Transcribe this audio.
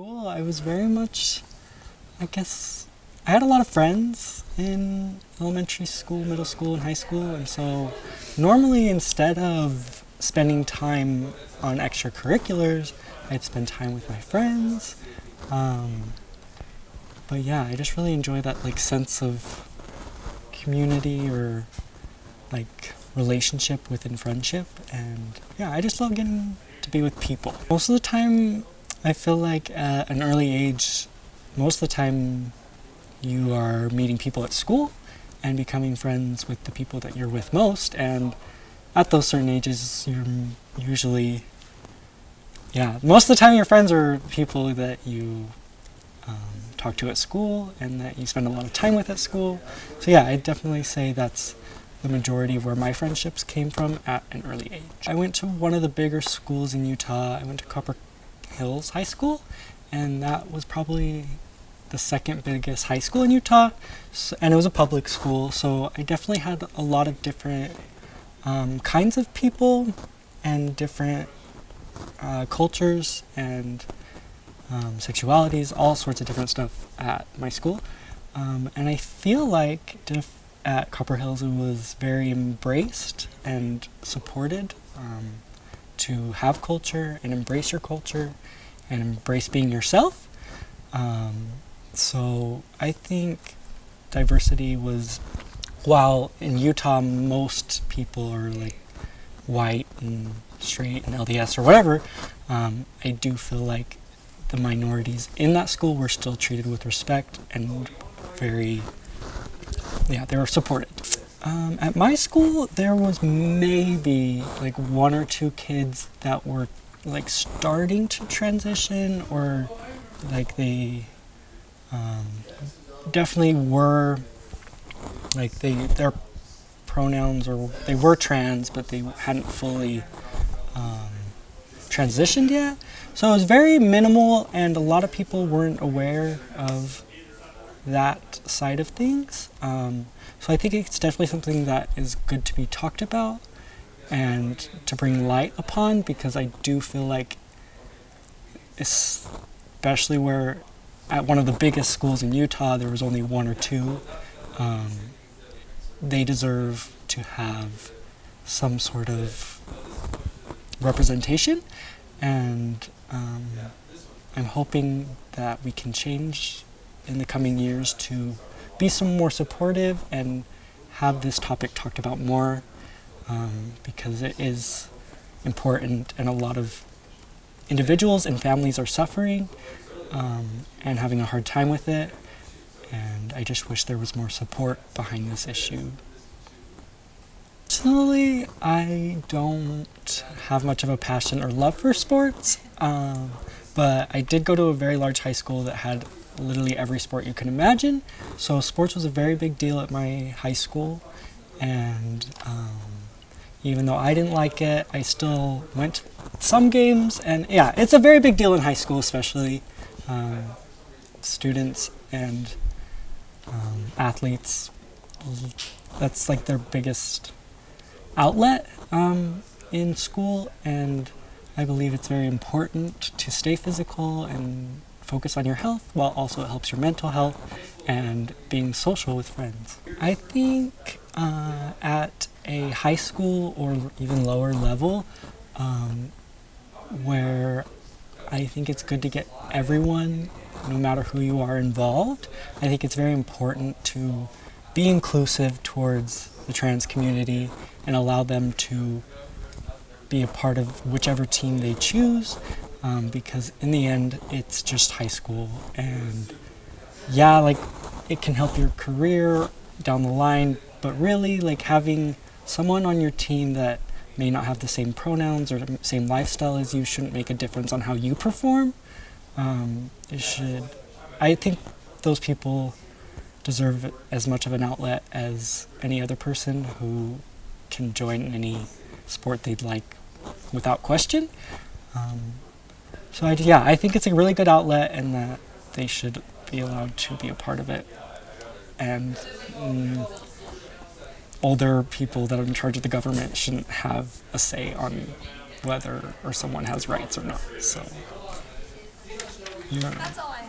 School, I was very much, I guess, I had a lot of friends in elementary school, middle school, and high school, and so normally instead of spending time on extracurriculars, I'd spend time with my friends. Um, but yeah, I just really enjoy that like sense of community or like relationship within friendship, and yeah, I just love getting to be with people. Most of the time, I feel like at an early age, most of the time you are meeting people at school and becoming friends with the people that you're with most, and at those certain ages you're usually, yeah, most of the time your friends are people that you talk to at school and that you spend a lot of time with at school. So yeah, I'd definitely say that's the majority of where my friendships came from at an early age. I went to one of the bigger schools in Utah. I went to Copper Hills High School, and that was probably the second biggest high school in Utah, and it was a public school, so I definitely had a lot of different kinds of people and different cultures and sexualities, all sorts of different stuff at my school. And I feel like at Copper Hills it was very embraced and supported to have culture and embrace your culture and embrace being yourself. So I think diversity was, while in Utah most people are like white and straight and LDS or whatever, I do feel like the minorities in that school were still treated with respect and very, yeah, they were supported. At my school, there was maybe like one or two kids that were like starting to transition, or like they definitely were, like their pronouns, or they were trans, but they hadn't fully transitioned yet. So it was very minimal, and a lot of people weren't aware of that side of things. So I think it's definitely something that is good to be talked about and to bring light upon, because I do feel like, especially where at one of the biggest schools in Utah there was only one or two, they deserve to have some sort of representation, and I'm hoping that we can change in the coming years to be some more supportive and have this topic talked about more, because it is important, and a lot of individuals and families are suffering and having a hard time with it, and I just wish there was more support behind this issue. Personally, I don't have much of a passion or love for sports, but I did go to a very large high school that had literally every sport you can imagine, so sports was a very big deal at my high school, and even though I didn't like it, I still went to some games, and yeah, it's a very big deal in high school, especially students and athletes. That's like their biggest outlet in school, and I believe it's very important to stay physical and focus on your health, while also it helps your mental health and being social with friends. I think at a high school or even lower level, where I think it's good to get everyone, no matter who you are, involved. I think it's very important to be inclusive towards the trans community and allow them to be a part of whichever team they choose, because in the end it's just high school, and yeah, like it can help your career down the line, but really like having someone on your team that may not have the same pronouns or the same lifestyle as you shouldn't make a difference on how you perform. I think those people deserve as much of an outlet as any other person who can join any sport they'd like without question. I think it's a really good outlet, and that they should be allowed to be a part of it. And older people that are in charge of the government shouldn't have a say on whether or someone has rights or not. So No. That's all I